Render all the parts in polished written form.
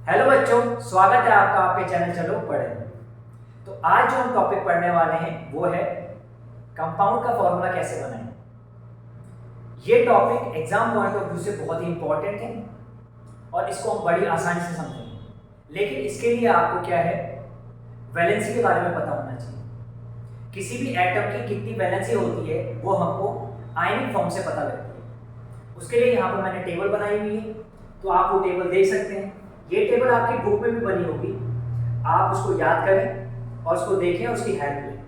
Hello बच्चों, स्वागत है आपका आपके चैनल चलो पढ़े। तो आज जो हम टॉपिक पढ़ने वाले हैं वो है कंपाउंड का फॉर्मूला कैसे बनाएं। ये topic exam point of view से बहुत ही इंपॉर्टेंट है और इसको हम बड़ी आसानी से समझेंगे। लेकिन इसके लिए आपको क्या है, वैलेंसी के बारे में पता होना चाहिए। किसी भी एटम की कितनी वैलेंसी होती है वो हमको आयनिक फॉर्म से पता लगती है। उसके लिए यहाँ पर मैंने टेबल बनाई हुई है, तो आप वो टेबल देख सकते हैं। ये टेबल आपकी बुक में भी बनी होगी, आप उसको याद करें और उसको देखें, उसकी हेल्प लें।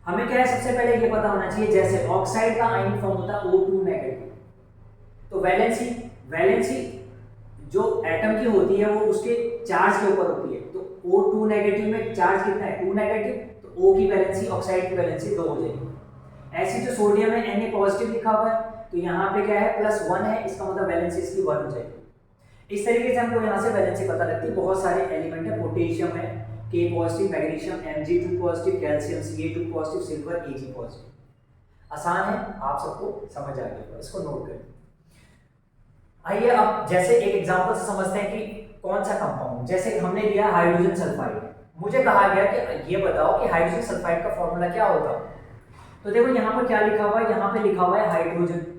हमें क्या है, सबसे पहले ये पता होना चाहिए, जैसे ऑक्साइड का आयनिक फॉर्म होता है O2 नेगेटिव। तो वैलेंसी वैलेंसी जो एटम की होती है वो उसके चार्ज के ऊपर होती है। तो O2 नेगेटिव में चार्ज कितना है, 2 नेगेटिव, तो O की वैलेंसी, ऑक्साइड की वैलेंसी 2 हो जाएगी। ऐसे जो सोडियम है Na पॉजिटिव लिखा हुआ है, तो यहाँ पे क्या है +1 है, इसका मतलब वैलेंसी इसकी 1 हो जाएगी। इस तरीके से हमको यहाँ से वैलेंसी पता लगती है। बहुत सारे एलिमेंट है, पोटेशियम है K positive, magnesium Mg2 positive, calcium Ca2 positive, silver Ag positive. आसान है, आप सबको समझ आ गया, इसको नोट करें। आइए अब जैसे एक एग्जांपल से समझते हैं कि कौन सा कंपाउंड। जैसे हमने लिया हाइड्रोजन सल्फाइड, मुझे कहा गया कि ये बताओ कि हाइड्रोजन सल्फाइड का फॉर्मूला क्या होता। तो देखो यहाँ पर क्या लिखा हुआ है, यहाँ पे लिखा हुआ है हाइड्रोजन।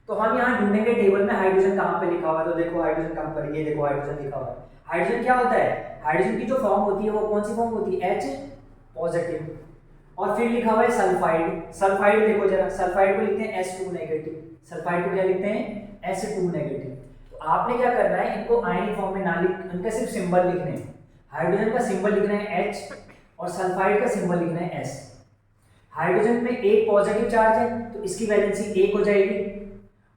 तो हम यहाँ ढूंढेंगे टेबल में हाइड्रोजन कहाँ पे लिखा हुआ है। तो देखो हाइड्रोजन कहाँ पर, ये देखो हाइड्रोजन लिखा हुआ है। हाइड्रोजन क्या होता है, हाइड्रोजन की जो फॉर्म होती है वो कौन सी फॉर्म होती है, H पॉजिटिव। और फिर लिखा हुआ है सल्फाइड। सल्फाइड देखो जरा, सल्फाइड को लिखते हैं S2 नेगेटिव। सल्फाइड को क्या लिखते हैं, S2 नेगेटिव। तो आपने क्या करना है, इनको आयनिक फॉर्म में ना लिख, इनका सिर्फ सिंबल लिखने हैं। हाइड्रोजन का सिंबल लिखना है H और सल्फाइड का सिंबल लिखना है S। हाइड्रोजन में एक पॉजिटिव चार्ज है तो इसकी वैलेंसी 1 हो जाएगी,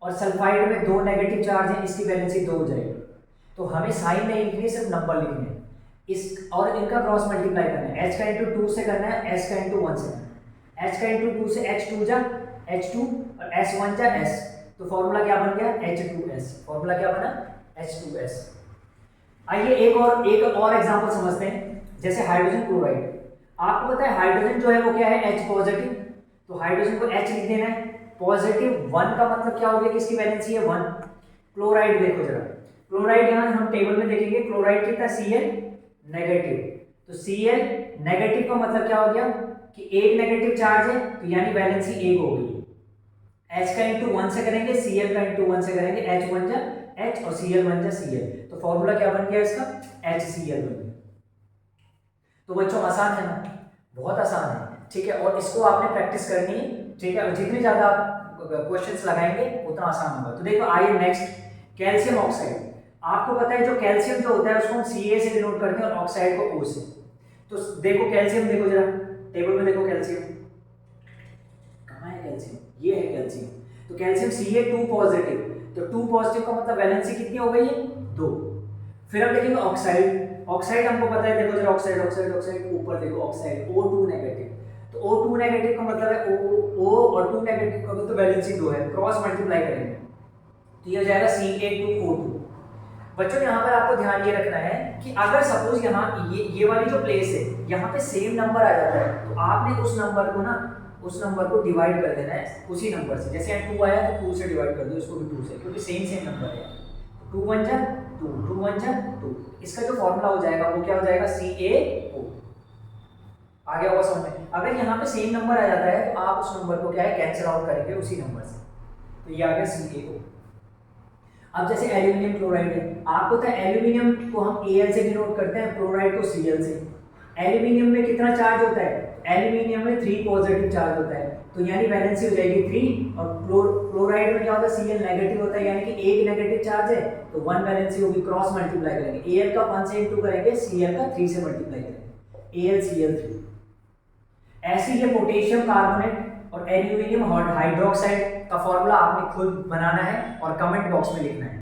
और सल्फाइड में 2 नेगेटिव चार्ज है, इसकी वैलेंसी 2 हो जाएगी। तो हमें साइन नहीं लिखनी है, सिर्फ नंबर लिखने हैं। इस और इनका क्रॉस मल्टीप्लाई करना है, H का इंटू 2 से करना है, S का इंटू 1 से करना है। H का इंटू 2 से H2 जा H2 और S1 जा S। तो फॉर्मूला क्या बन गया, H2S। फॉर्मूला क्या बना, H2S। आइए एक और एग्जांपल समझते हैं। जैसे हाइड्रोजन क्लोराइड, आपको पता है हाइड्रोजन जो है वो क्या है, H पॉजिटिव। तो हाइड्रोजन को H लिख देना है। पॉजिटिव 1 का मतलब क्या हो गया कि इसकी वैलेंसी है 1। क्लोराइड देखो जरा, क्लोराइड यहाँ हम टेबल में देखेंगे, क्लोराइड कितना, Cl नेगेटिव। तो Cl नेगेटिव का मतलब क्या हो गया कि एक नेगेटिव चार्ज है, तो यानी वैलेंसी 1 हो गई। H का इंटू 1 से करेंगे, Cl का इंटू 1 से करेंगे, H1 जा H और Cl1 जा Cl। तो फॉर्मूला क्या बन गया इसका, HCl बन गया। तो बच्चों आसान है ना, बहुत आसान है, ठीक है। और इसको आपने प्रैक्टिस करनी है, ठीक है। और जितने ज्यादा आप क्वेश्चंस लगाएंगे उतना आसान होगा। तो देखो आइए नेक्स्ट, कैल्शियम ऑक्साइड। आपको पता है जो कैल्शियम जो होता है उसको हम Ca से डिनोट करते हैं और ऑक्साइड को O से। तो देखो कैल्शियम, देखो जरा टेबल में देखो, कैल्शियम कहाँ है, कैल्शियम ये है कैल्शियम। तो कैल्शियम Ca2 पॉजिटिव, तो 2 पॉजिटिव का मतलब वैलेंसी कितनी हो गई है, 2। फिर हम देखेंगे ऑक्साइड। ऑक्साइड हमको पता है, देखो जरा ऑक्साइड ऑक्साइड ऑक्साइड ऊपर देखो, ऑक्साइड O2 नेगेटिव। तो O2 नेगेटिव का मतलब है O और 2 नेगेटिव का मतलब वैलेंसी 2 है, क्रॉस मल्टीप्लाई करेंगे तो ये हो जाएगा Ca2O2। बच्चों यहाँ पर आपको ध्यान ये रखना है कि अगर सपोज यहाँ ये वाली जो प्लेस है यहाँ पे सेम नंबर आ जाता है, तो आपने उस नंबर को डिवाइड कर देना है उसी नंबर से। जैसे यहाँ 2 आया तो 2 से डिवाइड कर दो, इसको भी 2 से, क्योंकि सेम नंबर है। 2 1 जा 2, 2 1 जा 2। इसका जो फॉर्मूला हो जाएगा वो क्या हो जाएगा, CaO। आ गया होगा समझ में। अगर यहाँ पे सेम नंबर आ जाता है तो आप उस नंबर को क्या है, कैंसिल आउट करेंगे उसी नंबर से। तो ये आ गया CaO। अब जैसे एल्यूमिनियम क्लोराइड है, आपको पता है एल्यूमिनियम को हम Al से डिनोट करते हैं, क्लोराइड को Cl से। एल्यूमिनियम में कितना चार्ज होता है, एल्यूमिनियम में 3 पॉजिटिव चार्ज होता है, तो यानी वैलेंसी हो जाएगी 3। और क्लोराइड में क्या होता है, Cl नेगेटिव होता है, यानी कि एक नेगेटिव चार्ज है तो 1 वैलेंसी होगी, क्रॉस मल्टीप्लाई करेंगे। Al का 1 से इंटू करेंगे, Cl का 3 से मल्टीप्लाई करेंगे, AlCl3। ऐसे ही पोटेशियम कार्बोनेट और एल्यूमिनियम हाइड्रोक्साइड का फॉर्मूला आपने खुद बनाना है और कमेंट बॉक्स में लिखना है।